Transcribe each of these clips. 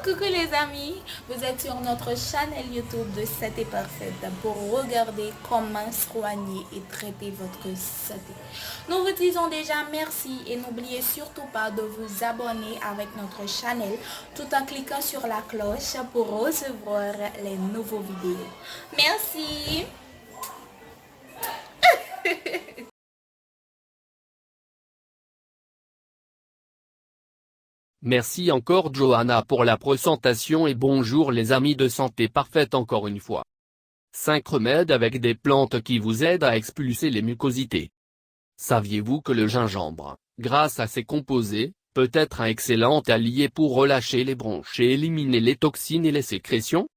Coucou les amis, vous êtes sur notre chaîne YouTube de Santé Parfaite pour regarder comment soigner et traiter votre santé. Nous vous disons déjà merci et n'oubliez surtout pas de vous abonner avec notre chaîne tout en cliquant sur la cloche pour recevoir les nouveaux vidéos. Merci. Merci encore Johanna pour la présentation et bonjour les amis de Santé Parfaite encore une fois. 5 remèdes avec des plantes qui vous aident à expulser les mucosités. Saviez-vous que le gingembre, grâce à ses composés, peut être un excellent allié pour relâcher les bronches et éliminer les toxines et les sécrétions?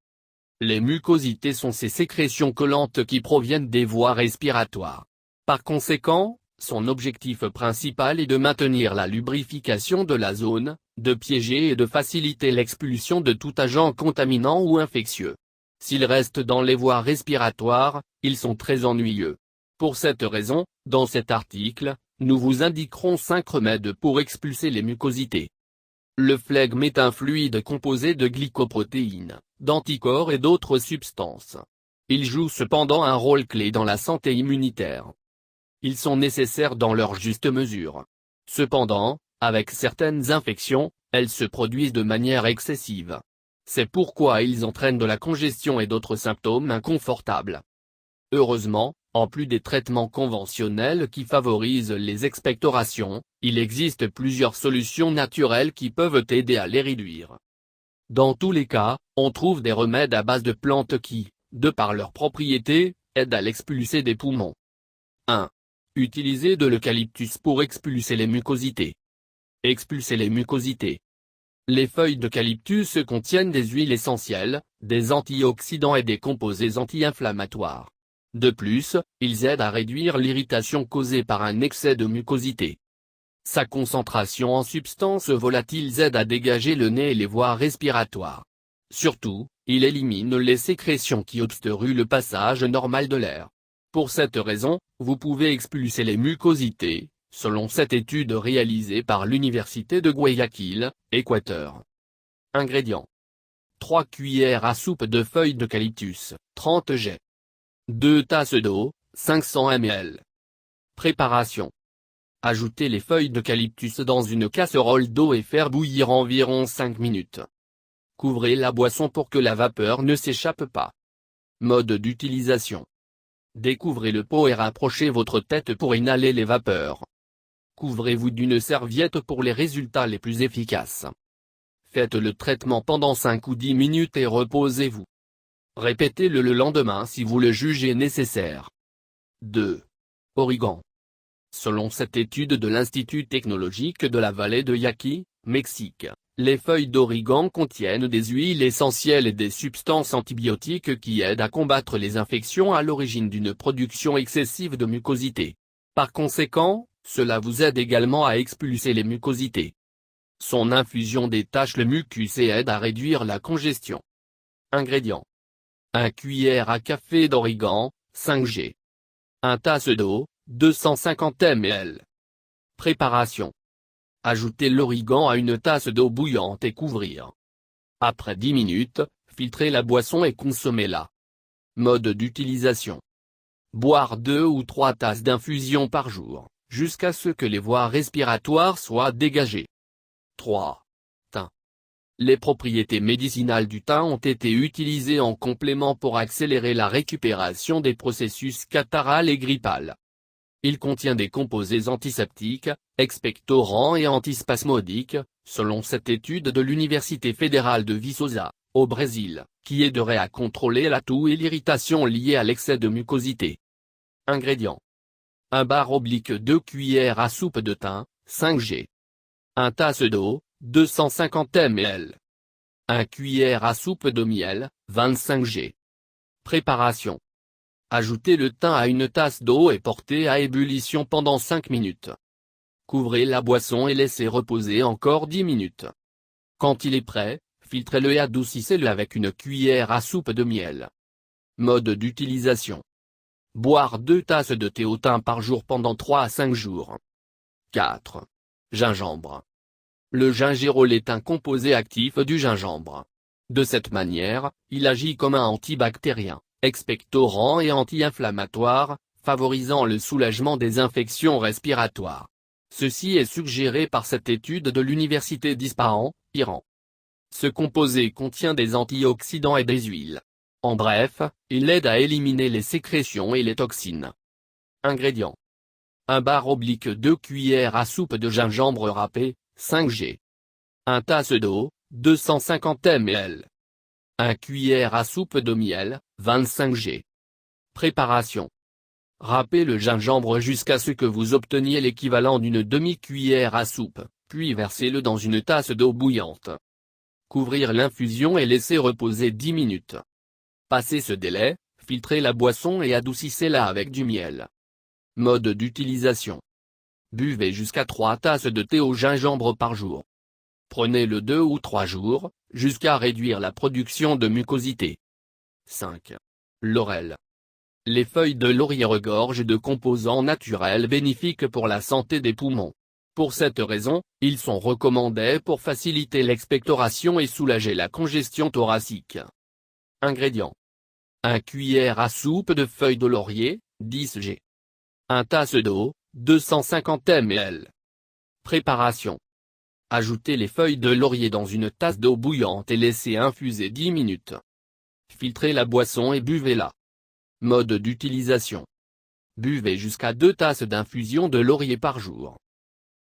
Les mucosités sont ces sécrétions collantes qui proviennent des voies respiratoires. Par conséquent, son objectif principal est de maintenir la lubrification de la zone, de piéger et de faciliter l'expulsion de tout agent contaminant ou infectieux. S'ils restent dans les voies respiratoires, ils sont très ennuyeux. Pour cette raison, dans cet article, nous vous indiquerons 5 remèdes pour expulser les mucosités. Le flegme est un fluide composé de glycoprotéines, d'anticorps et d'autres substances. Il joue cependant un rôle clé dans la santé immunitaire. Ils sont nécessaires dans leur juste mesure. Cependant, avec certaines infections, elles se produisent de manière excessive. C'est pourquoi ils entraînent de la congestion et d'autres symptômes inconfortables. Heureusement, en plus des traitements conventionnels qui favorisent les expectorations, il existe plusieurs solutions naturelles qui peuvent aider à les réduire. Dans tous les cas, on trouve des remèdes à base de plantes qui, de par leurs propriétés, aident à l'expulser des poumons. 1. Utilisez de l'eucalyptus pour expulser les mucosités. Expulser les mucosités. Les feuilles d'eucalyptus contiennent des huiles essentielles, des antioxydants et des composés anti-inflammatoires. De plus, ils aident à réduire l'irritation causée par un excès de mucosité. Sa concentration en substances volatiles aide à dégager le nez et les voies respiratoires. Surtout, il élimine les sécrétions qui obstruent le passage normal de l'air. Pour cette raison, vous pouvez expulser les mucosités, selon cette étude réalisée par l'Université de Guayaquil, Équateur. Ingrédients. 3 cuillères à soupe de feuilles d'eucalyptus, 30 g. 2 tasses d'eau, 500 ml. Préparation. Ajoutez les feuilles d'eucalyptus dans une casserole d'eau et faire bouillir environ 5 minutes. Couvrez la boisson pour que la vapeur ne s'échappe pas. Mode d'utilisation. Découvrez le pot et rapprochez votre tête pour inhaler les vapeurs. Couvrez-vous d'une serviette pour les résultats les plus efficaces. Faites le traitement pendant 5 ou 10 minutes et reposez-vous. Répétez-le le lendemain si vous le jugez nécessaire. 2. Origan. Selon cette étude de l'Institut technologique de la vallée de Yaqui, Mexique, les feuilles d'origan contiennent des huiles essentielles et des substances antibiotiques qui aident à combattre les infections à l'origine d'une production excessive de mucosité. Par conséquent, cela vous aide également à expulser les mucosités. Son infusion détache le mucus et aide à réduire la congestion. Ingrédients. 1 cuillère à café d'origan, 5 g. 1 tasse d'eau, 250 ml. Préparation. Ajoutez l'origan à une tasse d'eau bouillante et couvrir. Après 10 minutes, filtrez la boisson et consommez-la. Mode d'utilisation. Boire 2 ou 3 tasses d'infusion par jour, jusqu'à ce que les voies respiratoires soient dégagées. 3. Thym. Les propriétés médicinales du thym ont été utilisées en complément pour accélérer la récupération des processus catharal et grippal. Il contient des composés antiseptiques, expectorants et antispasmodiques, selon cette étude de l'Université fédérale de Viçosa, au Brésil, qui aiderait à contrôler la toux et l'irritation liée à l'excès de mucosité. Ingrédients. 1 bar/2 cuillères à soupe de thym, 5 g. 1 tasse d'eau, 250 ml. 1 cuillère à soupe de miel, 25 g. Préparation. Ajoutez le thym à une tasse d'eau et portez à ébullition pendant 5 minutes. Couvrez la boisson et laissez reposer encore 10 minutes. Quand il est prêt, filtrez-le et adoucissez-le avec une cuillère à soupe de miel. Mode d'utilisation. Boire 2 tasses de thé au thym par jour pendant 3 à 5 jours. 4. Gingembre. Le gingérol est un composé actif du gingembre. De cette manière, il agit comme un antibactérien, expectorant et anti-inflammatoire, favorisant le soulagement des infections respiratoires. Ceci est suggéré par cette étude de l'université d'Ispahan, Iran. Ce composé contient des antioxydants et des huiles. En bref, il aide à éliminer les sécrétions et les toxines. Ingrédients. 1 bar/2 cuillères à soupe de gingembre râpé, 5 g. 1 tasse d'eau, 250 ml. 1 cuillère à soupe de miel, 25 g. Préparation. Râpez le gingembre jusqu'à ce que vous obteniez l'équivalent d'une demi-cuillère à soupe, puis versez-le dans une tasse d'eau bouillante. Couvrir l'infusion et laisser reposer 10 minutes. Passé ce délai, filtrez la boisson et adoucissez-la avec du miel. Mode d'utilisation. Buvez jusqu'à 3 tasses de thé au gingembre par jour. Prenez-le 2 ou 3 jours, jusqu'à réduire la production de mucosité. 5. Laurel. Les feuilles de laurier regorgent de composants naturels bénéfiques pour la santé des poumons. Pour cette raison, ils sont recommandés pour faciliter l'expectoration et soulager la congestion thoracique. Ingrédients. 1 cuillère à soupe de feuilles de laurier, 10 g. 1 tasse d'eau, 250 ml. Préparation. Ajoutez les feuilles de laurier dans une tasse d'eau bouillante et laissez infuser 10 minutes. Filtrez la boisson et buvez-la. Mode d'utilisation. Buvez jusqu'à 2 tasses d'infusion de laurier par jour.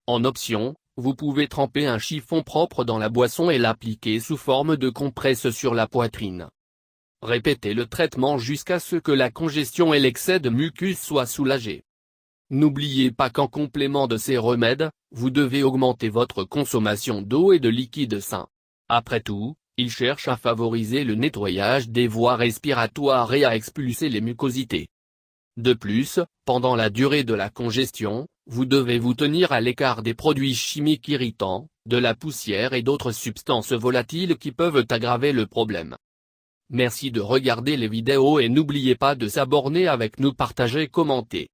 En option, vous pouvez tremper un chiffon propre dans la boisson et l'appliquer sous forme de compresse sur la poitrine. Répétez le traitement jusqu'à ce que la congestion et l'excès de mucus soient soulagés. N'oubliez pas qu'en complément de ces remèdes, vous devez augmenter votre consommation d'eau et de liquides sains. Après tout, ils cherchent à favoriser le nettoyage des voies respiratoires et à expulser les mucosités. De plus, pendant la durée de la congestion, vous devez vous tenir à l'écart des produits chimiques irritants, de la poussière et d'autres substances volatiles qui peuvent aggraver le problème. Merci de regarder les vidéos et n'oubliez pas de s'abonner avec nous, partager, commenter.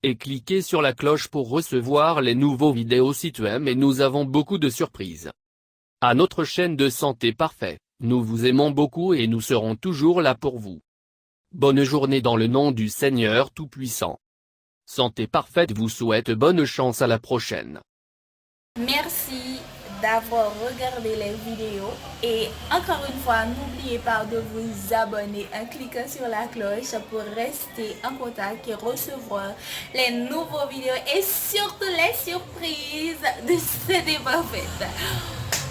Et cliquez sur la cloche pour recevoir les nouveaux vidéos si tu aimes, et nous avons beaucoup de surprises. À notre chaîne de Santé Parfait, nous vous aimons beaucoup et nous serons toujours là pour vous. Bonne journée dans le nom du Seigneur Tout-Puissant. Santé Parfaite vous souhaite bonne chance, à la prochaine. Merci d'avoir regardé les vidéos et encore une fois, n'oubliez pas de vous abonner en cliquant sur la cloche pour rester en contact et recevoir les nouveaux vidéos et surtout les surprises de Santé Parfaite.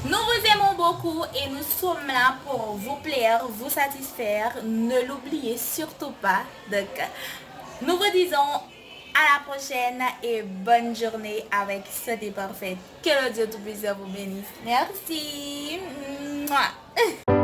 Nous vous aimons beaucoup et nous sommes là pour vous plaire, vous satisfaire. Ne l'oubliez surtout pas. Donc, nous vous disons à la prochaine et bonne journée avec Santé Parfaite. Que le Dieu Tout-Puissant vous bénisse. Merci. Mouah.